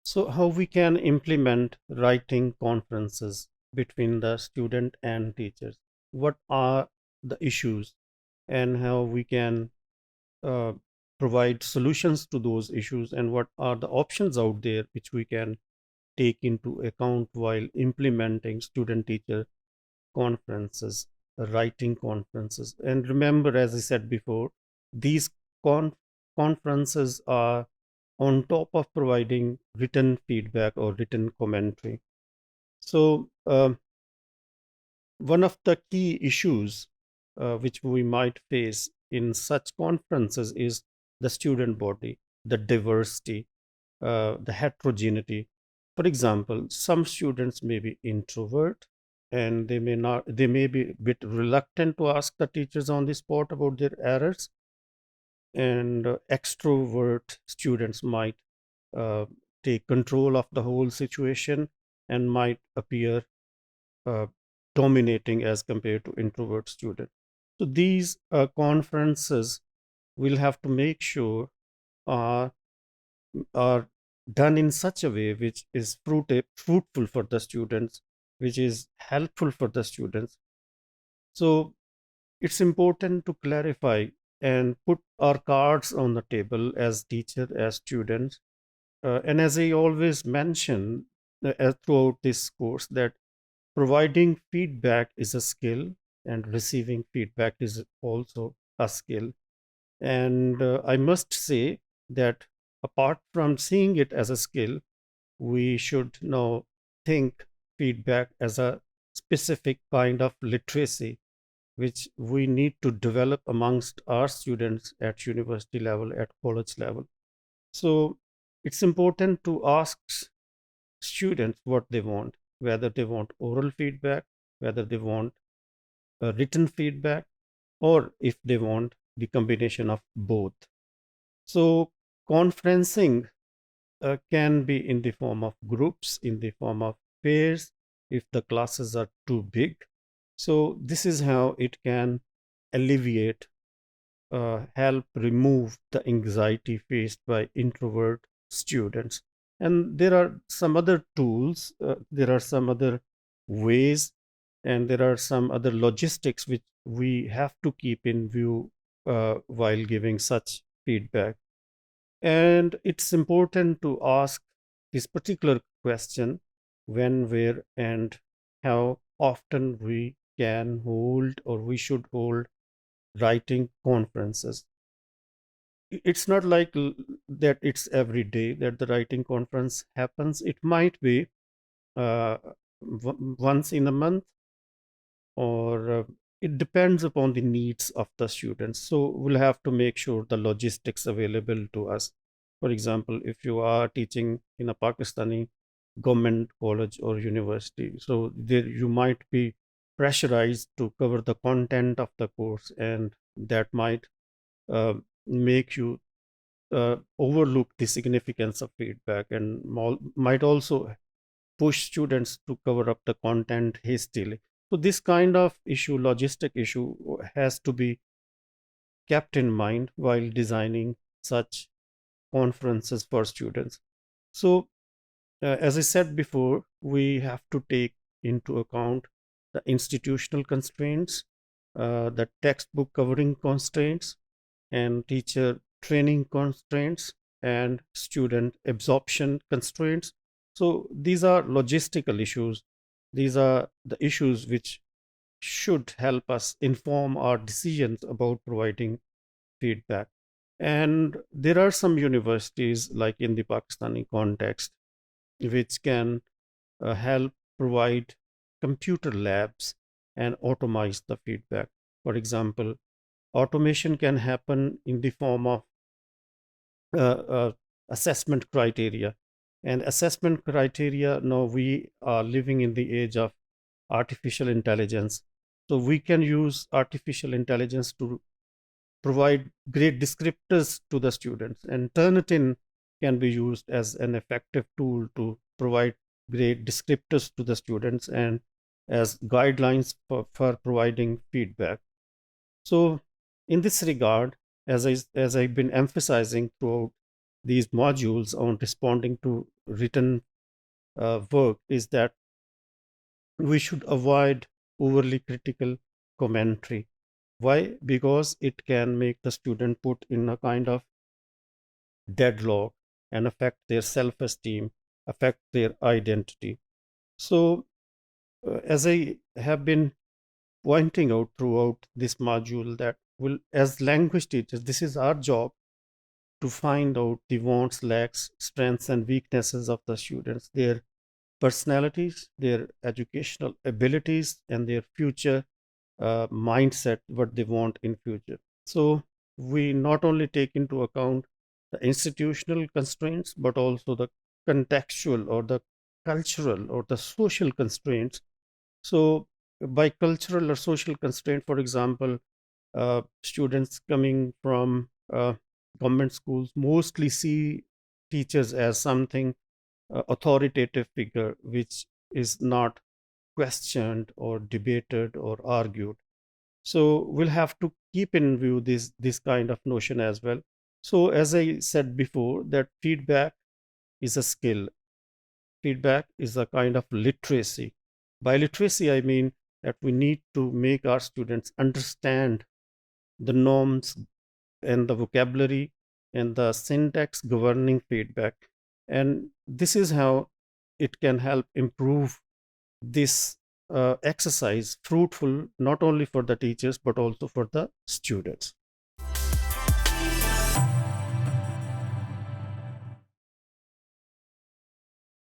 So, how we can implement writing conferences between the student and teachers? What are the issues, and how we can uh, provide solutions to those issues, and what are the options out there which we can take into account while implementing student teacher conferences, writing conferences. And remember, as I said before, these con- conferences are on top of providing written feedback or written commentary. So, one of the key issues which we might face in such conferences is the student body, the diversity, the heterogeneity. For example, some students may be introvert, and they may be a bit reluctant to ask the teachers on the spot about their errors, and extrovert students might uh, take control of the whole situation and might appear uh, dominating as compared to introvert students. So these conferences will have to make sure are are done in such a way which is fruitful for the students, which is helpful for the students. So it's important to clarify and put our cards on the table as teacher, as students. And as I always mention throughout this course, that providing feedback is a skill, and receiving feedback is also a skill. And I must say that apart from seeing it as a skill, we should now think feedback as a specific kind of literacy which we need to develop amongst our students at university level, at college level. So it's important to ask students what they want, whether they want oral feedback, whether they want written feedback, or if they want the combination of both. So conferencing can be in the form of groups, in the form of pairs, if the classes are too big. So this is how it can alleviate, help remove the anxiety faced by introvert students. And there are some other tools, there are some other ways, and there are some other logistics which we have to keep in view while giving such feedback. And it's important to ask this particular question: when, where, and how often we can hold or we should hold writing conferences. It's not like that it's every day that the writing conference happens. It might be uh, once in a month, or it depends upon the needs of the students. So we'll have to make sure the logistics available to us. For example, if you are teaching in a Pakistani government college or university, so there you might be pressurized to cover the content of the course, and that might make you overlook the significance of feedback, and might also push students to cover up the content hastily. So this kind of issue, logistic issue, has to be kept in mind while designing such conferences for students. So, as I said before, we have to take into account the institutional constraints, the textbook covering constraints, and teacher training constraints, and student absorption constraints. So these are logistical issues. These are the issues which should help us inform our decisions about providing feedback. And there are some universities, like in the Pakistani context, which can help provide computer labs and automate the feedback. For example, automation can happen in the form of uh, assessment criteria. And assessment criteria, now we are living in the age of artificial intelligence. So we can use artificial intelligence to provide great descriptors to the students, and Turnitin can be used as an effective tool to provide great descriptors to the students and as guidelines for providing feedback. So in this regard, as I've been emphasizing throughout these modules on responding to written work is that we should avoid overly critical commentary. Why? Because it can make the student put in a kind of deadlock and affect their self esteem, affect their identity. So, as I have been pointing out throughout this module, that will, as language teachers, this is our job to find out the wants, lacks, strengths, and weaknesses of the students, their personalities, their educational abilities, and their future mindset, what they want in future. So we not only take into account the institutional constraints, but also the contextual or the cultural or the social constraints. So by cultural or social constraint, for example, students coming from government schools mostly see teachers as something authoritative figure which is not questioned or debated or argued. So we'll have to keep in view this kind of notion as well. So as I said before, that feedback is a skill. Feedback is a kind of literacy. By literacy, I mean that we need to make our students understand the norms and the vocabulary and the syntax governing feedback. And this is how it can help improve this exercise fruitful not only for the teachers but also for the students.